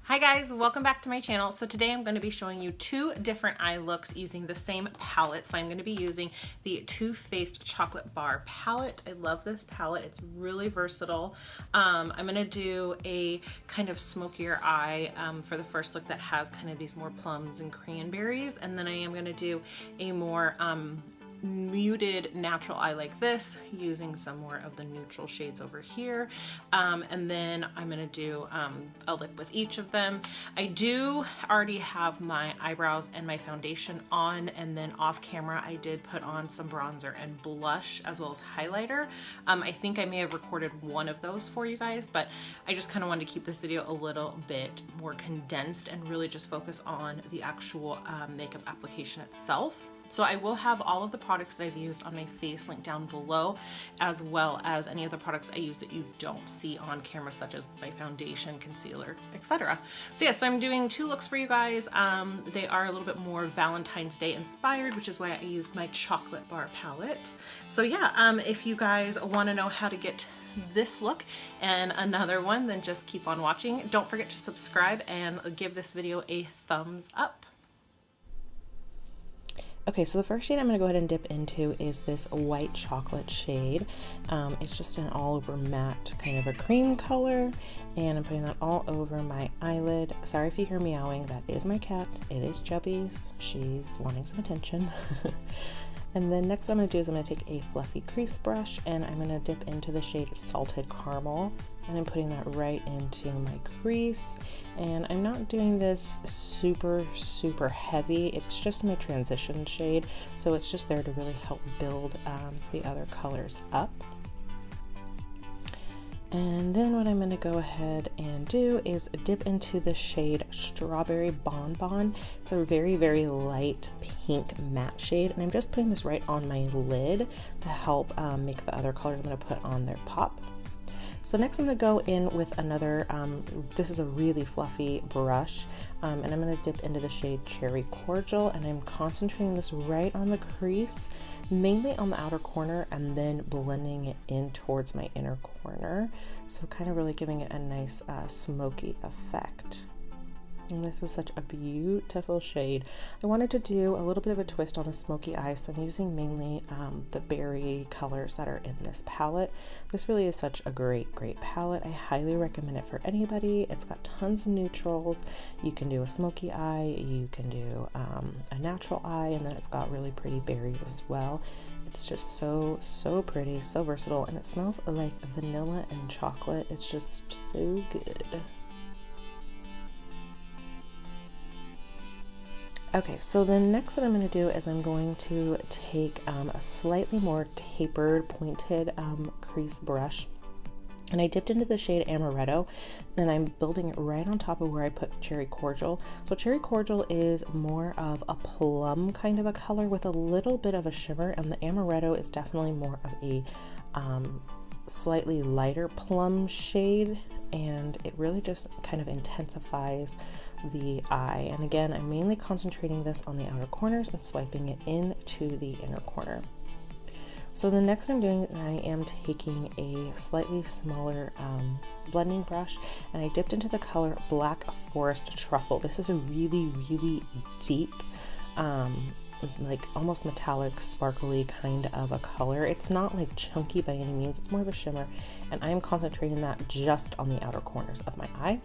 Hi guys, welcome back to my channel. So today I'm going to be showing you two different eye looks using the same palette. So I'm going to be using the Too Faced Chocolate Bar palette. I love this palette. It's really versatile. I'm going to do a kind of smokier eye for the first look that has kind of these more plums and cranberries. And then I am going to do a more muted natural eye like this using some more of the neutral shades over here, and then I'm gonna do a lip with each of them. I do already have my eyebrows and my foundation on, and then off camera I did put on some bronzer and blush as well as highlighter. I think I may have recorded one of those for you guys, but I just kind of wanted to keep this video a little bit more condensed and really just focus on the actual makeup application itself. So I will have all of the products that I've used on my face linked down below, as well as any of the products I use that you don't see on camera, such as my foundation, concealer, etc. So yes, I'm doing two looks for you guys. They are a little bit more Valentine's Day inspired, which is why I used my chocolate bar palette. So yeah, if you guys want to know how to get this look and another one, then just keep on watching. Don't forget to subscribe and give this video a thumbs up. Okay, so the first shade I'm going to go ahead and dip into is this white chocolate shade. It's just an all over matte kind of a cream color, and I'm putting that all over my eyelid. Sorry if you hear meowing, that is my cat. It is Chubby's. She's wanting some attention. And then next what I'm going to do is I'm going to take a fluffy crease brush and I'm going to dip into the shade Salted Caramel, and I'm putting that right into my crease. And I'm not doing this super heavy, it's just my transition shade, so it's just there to really help build the other colors up. And then what I'm going to go ahead and do is dip into the shade Strawberry Bonbon. It's a very light pink matte shade, and I'm just putting this right on my lid to help make the other colors I'm going to put on there pop. So next I'm going to go in with another, this is a really fluffy brush, and I'm going to dip into the shade Cherry Cordial, and I'm concentrating this right on the crease, mainly on the outer corner, and then blending it in towards my inner corner. So kind of really giving it a nice smoky effect. And this is such a beautiful shade. I wanted to do a little bit of a twist on a smoky eye, so I'm using mainly the berry colors that are in this palette. This really is such a great palette. I highly recommend it for anybody. It's got tons of neutrals. You can do a smoky eye, you can do a natural eye, and then it's got really pretty berries as well. It's just so pretty, so versatile, and it smells like vanilla and chocolate. It's just so good. Okay, so the next what I'm going to do is I'm going to take a slightly more tapered, pointed crease brush, and I dipped into the shade Amaretto, then I'm building it right on top of where I put Cherry Cordial. So Cherry Cordial is more of a plum kind of a color with a little bit of a shimmer, and the Amaretto is definitely more of a slightly lighter plum shade, and it really just kind of intensifies the eye. And again, I'm mainly concentrating this on the outer corners and swiping it into the inner corner. So the next I'm doing is I am taking a slightly smaller blending brush, and I dipped into the color Black Forest Truffle. This is a really deep like almost metallic sparkly kind of a color. It's not like chunky by any means, it's more of a shimmer, and I am concentrating that just on the outer corners of my eye.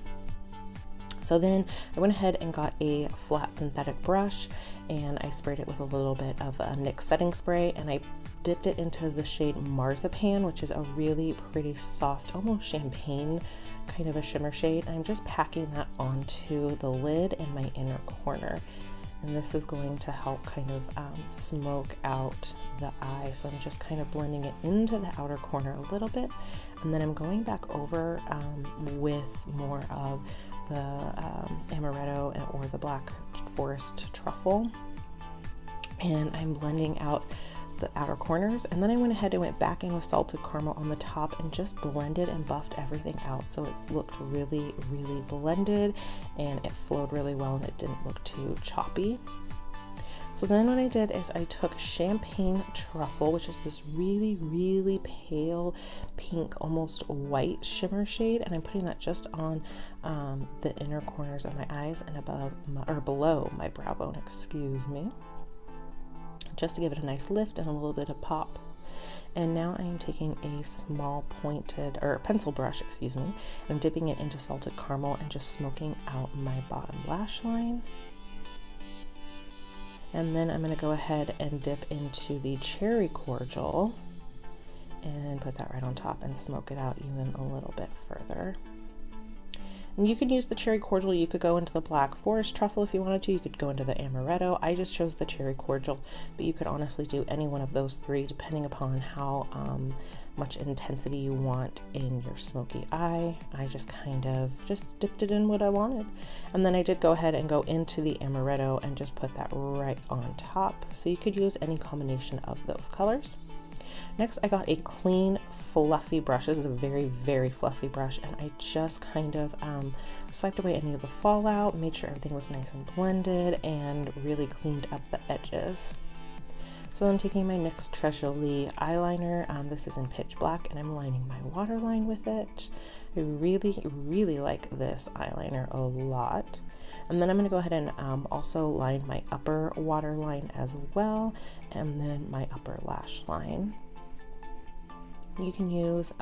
So then I went ahead and got a flat synthetic brush, and I sprayed it with a little bit of a NYX setting spray, and I dipped it into the shade Marzipan, which is a really pretty soft, almost champagne kind of a shimmer shade. And I'm just packing that onto the lid in my inner corner. And this is going to help kind of smoke out the eye. So I'm just kind of blending it into the outer corner a little bit. And then I'm going back over with more of the Amaretto or the Black Forest Truffle. And I'm blending out the outer corners, and then I went ahead and went back in with Salted Caramel on the top and just blended and buffed everything out so it looked really blended, and it flowed really well and it didn't look too choppy. So then what I did is I took Champagne Truffle, which is this really, really pale pink, almost white shimmer shade, and I'm putting that just on the inner corners of my eyes and below my brow bone, excuse me, just to give it a nice lift and a little bit of pop. And now I am taking a small pointed, or pencil brush, excuse me, I'm dipping it into salted caramel and just smoking out my bottom lash line. And then I'm going to go ahead and dip into the cherry cordial and put that right on top and smoke it out even a little bit further. And you could use the cherry cordial, you could go into the black forest truffle if you wanted to, you could go into the amaretto. I just chose the cherry cordial, but you could honestly do any one of those three depending upon how much intensity you want in your smoky eye. I just kind of just dipped it in what I wanted. And then I did go ahead and go into the amaretto and just put that right on top. So you could use any combination of those colors. Next, I got a clean, fluffy brush. This is a very, very fluffy brush, and I just kind of swiped away any of the fallout, made sure everything was nice and blended, and really cleaned up the edges. So I'm taking my NYX Jolie eyeliner. This is in pitch black, and I'm lining my waterline with it. I really, really like this eyeliner a lot. And then I'm going to go ahead and also line my upper waterline as well, and then my upper lash line. You can use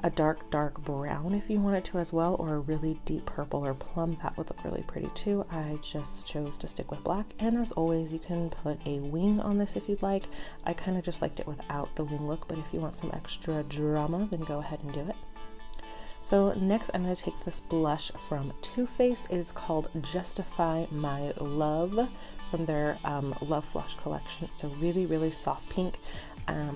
a dark brown if you wanted to as well, or a really deep purple or plum. That would look really pretty too. I just chose to stick with black, and as always you can put a wing on this if you'd like. I kind of just liked it without the wing look, but if you want some extra drama, then go ahead and do it. So next I'm going to take this blush from Too Faced. It is called Justify My Love from their Love Flush collection. It's a really, really soft pink.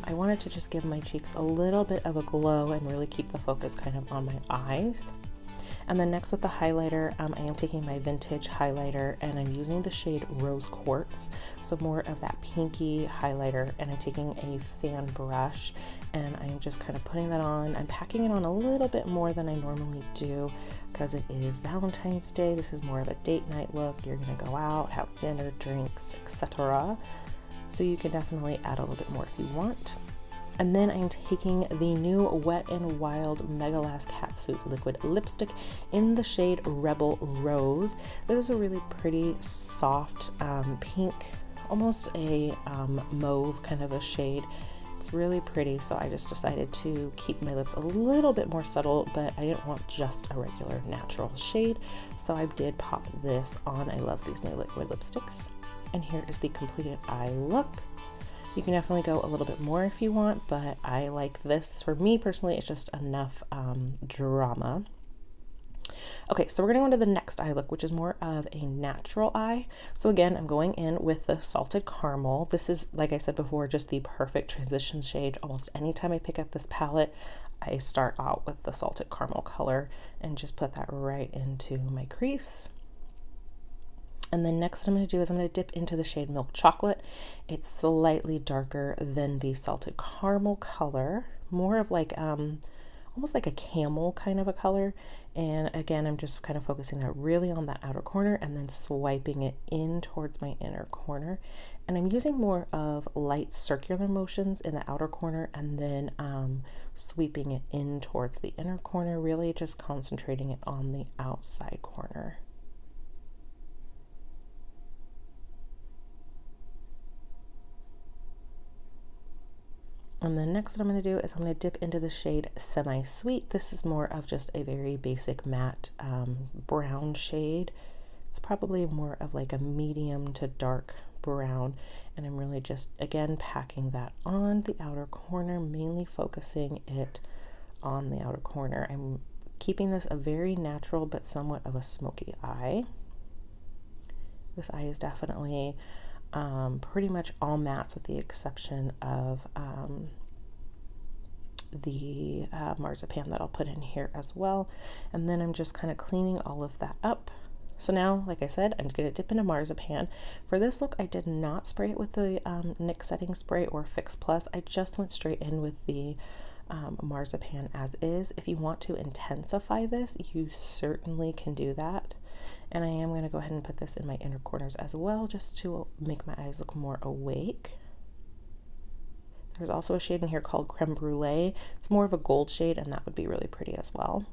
I wanted to just give my cheeks a little bit of a glow and really keep the focus kind of on my eyes. And then next with the highlighter, I am taking my vintage highlighter and I'm using the shade Rose Quartz, so more of that pinky highlighter, and I'm taking a fan brush and I'm just kind of putting that on. I'm packing it on a little bit more than I normally do because it is Valentine's Day. This is more of a date night look. You're gonna go out, have dinner, drinks, etc. So you can definitely add a little bit more if you want. And then I'm taking the new WetnWild Mega Last Catsuit liquid lipstick in the shade Rebel Rose. This is a really pretty soft pink, almost a mauve kind of a shade. It's really pretty, so I just decided to keep my lips a little bit more subtle, but I didn't want just a regular natural shade, so I did pop this on. I love these new liquid lipsticks. And here is the completed eye look. You can definitely go a little bit more if you want, but I like this. For me personally, it's just enough drama. Okay, so we're gonna go into the next eye look, which is more of a natural eye. So again, I'm going in with the salted caramel. This is, like I said before, just the perfect transition shade. Almost anytime I pick up this palette, I start out with the salted caramel color and just put that right into my crease. And then next what I'm going to do is I'm going to dip into the shade Milk Chocolate. It's slightly darker than the salted caramel color, more of like almost like a camel kind of a color. And again, I'm just kind of focusing that really on that outer corner and then swiping it in towards my inner corner. And I'm using more of light circular motions in the outer corner and then sweeping it in towards the inner corner, really just concentrating it on the outside corner. And then next what I'm going to do is I'm going to dip into the shade Semi Sweet. This is more of just a very basic matte brown shade. It's probably more of like a medium to dark brown. And I'm really just, again, packing that on the outer corner, mainly focusing it on the outer corner. I'm keeping this a very natural but somewhat of a smoky eye. This eye is definitely pretty much all mattes with the exception of the marzipan that I'll put in here as well. And then I'm just kind of cleaning all of that up. So now, like I said, I'm going to dip into marzipan. For this look, I did not spray it with the NYX setting spray or Fix Plus. I just went straight in with the marzipan as is. If you want to intensify this, you certainly can do that. And I am going to go ahead and put this in my inner corners as well, just to make my eyes look more awake. There's also a shade in here called Creme Brulee. It's more of a gold shade, and that would be really pretty as well.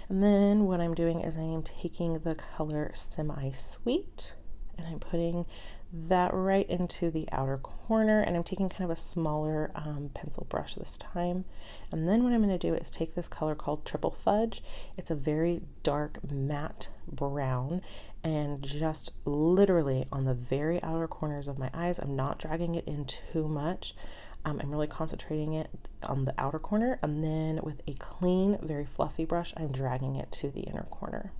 And then what I'm doing is I am taking the color Semi Sweet, and I'm putting that right into the outer corner, and I'm taking kind of a smaller pencil brush this time. And then what I'm going to do is take this color called Triple Fudge. It's a very dark matte brown, and just literally on the very outer corners of my eyes, I'm not dragging it in too much. I'm really concentrating it on the outer corner, and then with a clean, very fluffy brush, I'm dragging it to the inner corner.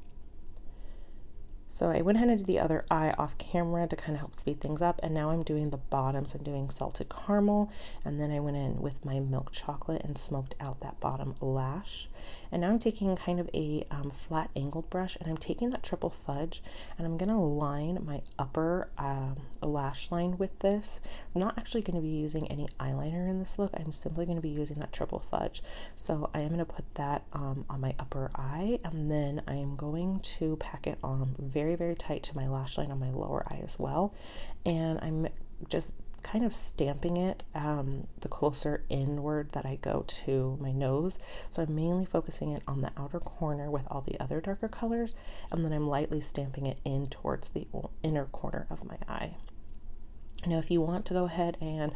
So I went ahead and did the other eye off camera to kind of help speed things up, and now I'm doing the bottoms. I'm doing salted caramel, and then I went in with my milk chocolate and smoked out that bottom lash. And now I'm taking kind of a flat angled brush, and I'm taking that Triple Fudge, and I'm gonna line my upper lash line with this. I'm not actually going to be using any eyeliner in this look. I'm simply going to be using that Triple Fudge. So I am going to put that on my upper eye, and then I am going to pack it on very, very tight to my lash line on my lower eye as well. And I'm just kind of stamping it the closer inward that I go to my nose. So I'm mainly focusing it on the outer corner with all the other darker colors, and then I'm lightly stamping it in towards the inner corner of my eye. Now, if you want to go ahead and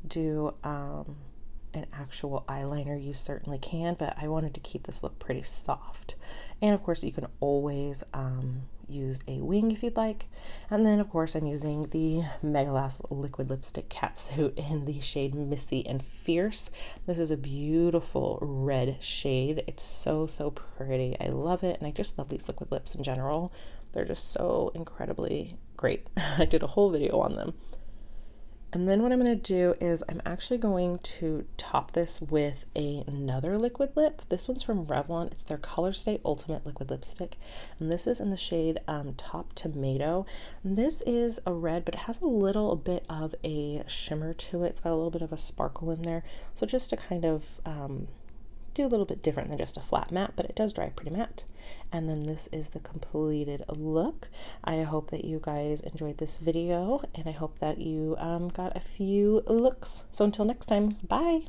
do an actual eyeliner, you certainly can, but I wanted to keep this look pretty soft. And of course, you can always use a wing if you'd like. And then of course, I'm using the Mega Lash liquid lipstick catsuit in the shade Missy and Fierce. This is a beautiful red shade. It's so, so pretty. I love it, and I just love these liquid lips in general. They're just so incredibly great. I did a whole video on them. And then what I'm going to do is I'm actually going to top this with another liquid lip. This one's from Revlon. It's their Color Stay Ultimate Liquid Lipstick. And this is in the shade Top Tomato. And this is a red, but it has a little bit of a shimmer to it. It's got a little bit of a sparkle in there. So just to kind of do a little bit different than just a flat matte, but it does dry pretty matte. And then this is the completed look. I hope that you guys enjoyed this video, and I hope that you got a few looks. So until next time, bye.